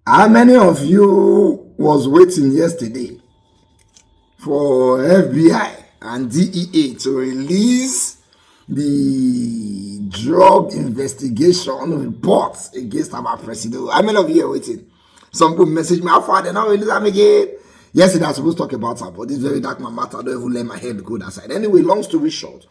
How many of you was waiting yesterday for FBI and DEA to release the drug investigation reports against our president? How many of you are waiting? Some people message me, how far they not release them again? Yesterday I was supposed to talk about her, but this very dark matter. I don't even let my head go that side. Anyway, long story short,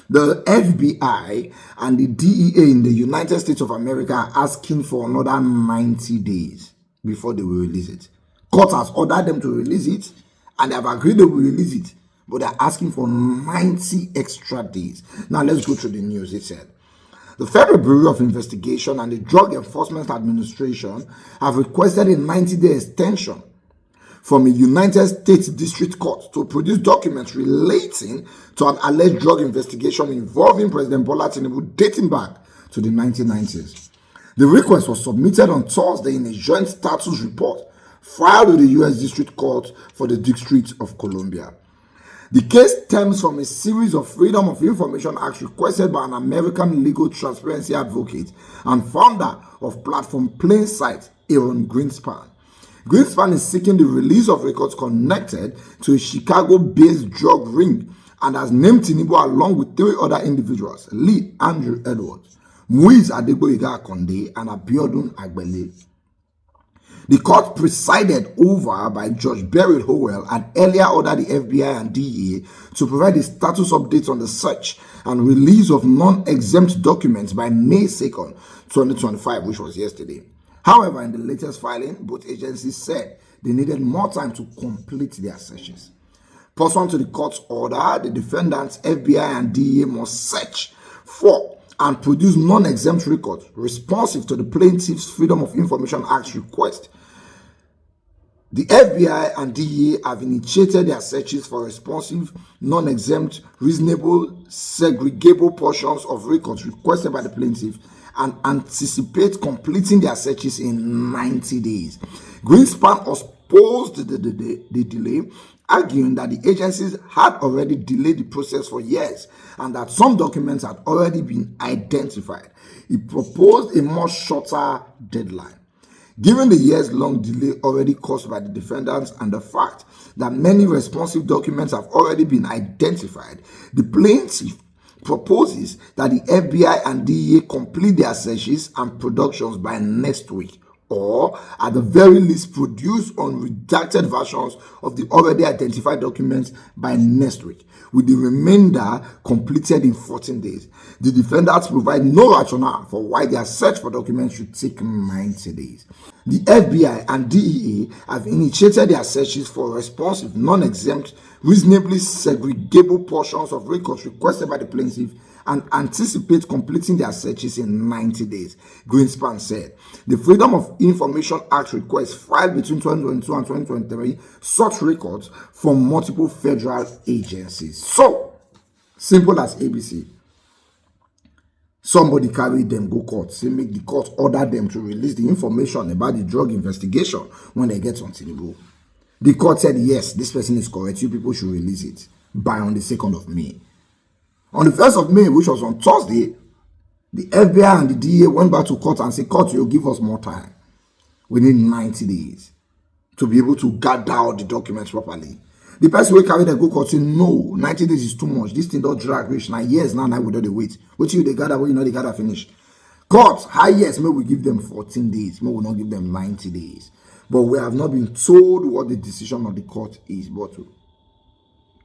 the FBI and the DEA in the United States of America are asking for another 90 days before they will release it. Court has ordered them to release it, and they have agreed they will release it, but they're asking for 90 extra days. Now let's go through the news. It said, the Federal Bureau of Investigation and the Drug Enforcement Administration have requested a 90-day extension from a United States District Court to produce documents relating to an alleged drug investigation involving President Bola Tinubu dating back to the 1990s. The request was submitted on Thursday in a joint status report filed with the U.S. District Court for the District of Columbia. The case stems from a series of Freedom of Information Acts requested by an American legal transparency advocate and founder of platform Plainsight, Aaron Greenspan. Greenspan is seeking the release of records connected to a Chicago-based drug ring and has named Tinubu along with 3 other individuals, Lee Andrew Edwards, Muiz Adegboyega Akonde, and Abiodun Agbele. The court presided over by Judge Beryl Howell had earlier ordered the FBI and DEA to provide a status update on the search and release of non-exempt documents by May 2nd, 2025, which was yesterday. However, in the latest filing, both agencies said they needed more time to complete their searches. Pursuant to the court's order, the defendants, FBI and DEA must search for and produce non-exempt records responsive to the plaintiff's Freedom of Information Act request. The FBI and DEA have initiated their searches for responsive, non-exempt, reasonable, segregable portions of records requested by the plaintiff and anticipate completing their searches in 90 days. Greenspan opposed the delay, arguing that the agencies had already delayed the process for years and that some documents had already been identified. He proposed a much shorter deadline. Given the years-long delay already caused by the defendants and the fact that many responsive documents have already been identified, the plaintiff proposes that the FBI and DEA complete their searches and productions by next week, or at the very least produce unredacted versions of the already identified documents by next week, with the remainder completed in 14 days. The defendants provide no rationale for why their search for documents should take 90 days. The FBI and DEA have initiated their searches for responsive, non-exempt, reasonably segregable portions of records requested by the plaintiff and anticipate completing their searches in 90 days, Greenspan said. The Freedom of Information Act requests filed between 2022 and 2023 such records from multiple federal agencies. So, simple as ABC. Somebody carried them, go court, say make the court order them to release the information about the drug investigation when they get on Tinubu. The court said, yes, this person is correct. You people should release it by on the 2nd of May. On the 1st of May, which was on Thursday, the FBI and the DEA went back to court and said, court, you'll give us more time. We need 90 days to be able to gather all the documents properly. The person who carried the go court said, no, 90 days is too much. This thing don't drag reach. Now, years now, we don't wait. Wait till they gather, well, you know, they gather finish. Court, yes, may we give them 14 days. May we not give them 90 days. But we have not been told what the decision of the court is. But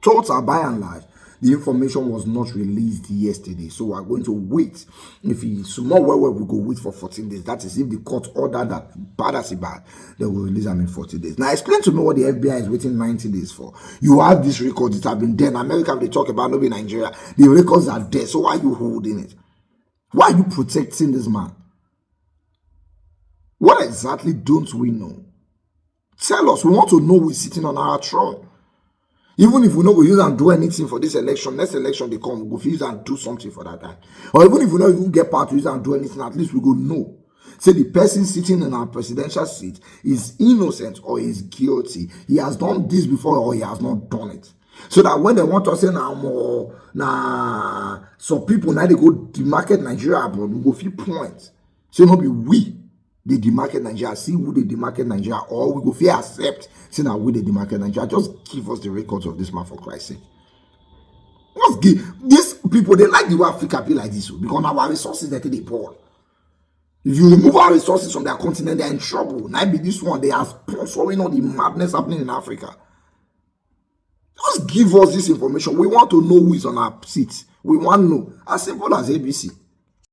total, by and large, the information was not released yesterday. So we are going to wait. If it's small, we go wait for 14 days. That is if the court ordered that bad as bad, they will release them in 40 days. Now, explain to me what the FBI is waiting 90 days for. You have this record. It have been there. In America, they talk about nobody in Nigeria. The records are there. So why are you holding it? Why are you protecting this man? What exactly don't we know? Tell us. We want to know who's sitting on our throne. Even if we know we use and do anything for this election, next election they come, we go use and do something for that time. Or even if we know we get part to use and do anything, at least we go know. Say the person sitting in our presidential seat is innocent or is guilty. He has done this before or he has not done it. So that when they want to say some people now they go to market Nigeria abroad, we go feel points. So not be we. They demarket Nigeria, see who they demarket Nigeria, or we go fear accept, say now we they demarket Nigeria. Just give us the records of this man for Christ's sake. Just give these people, they like the way Africa be like this, because our resources that they pour. If you remove our resources from their continent, they're in trouble. Now be this one, they are sponsoring all the madness happening in Africa. Just give us this information. We want to know who is on our seats. We want to know. As simple as ABC.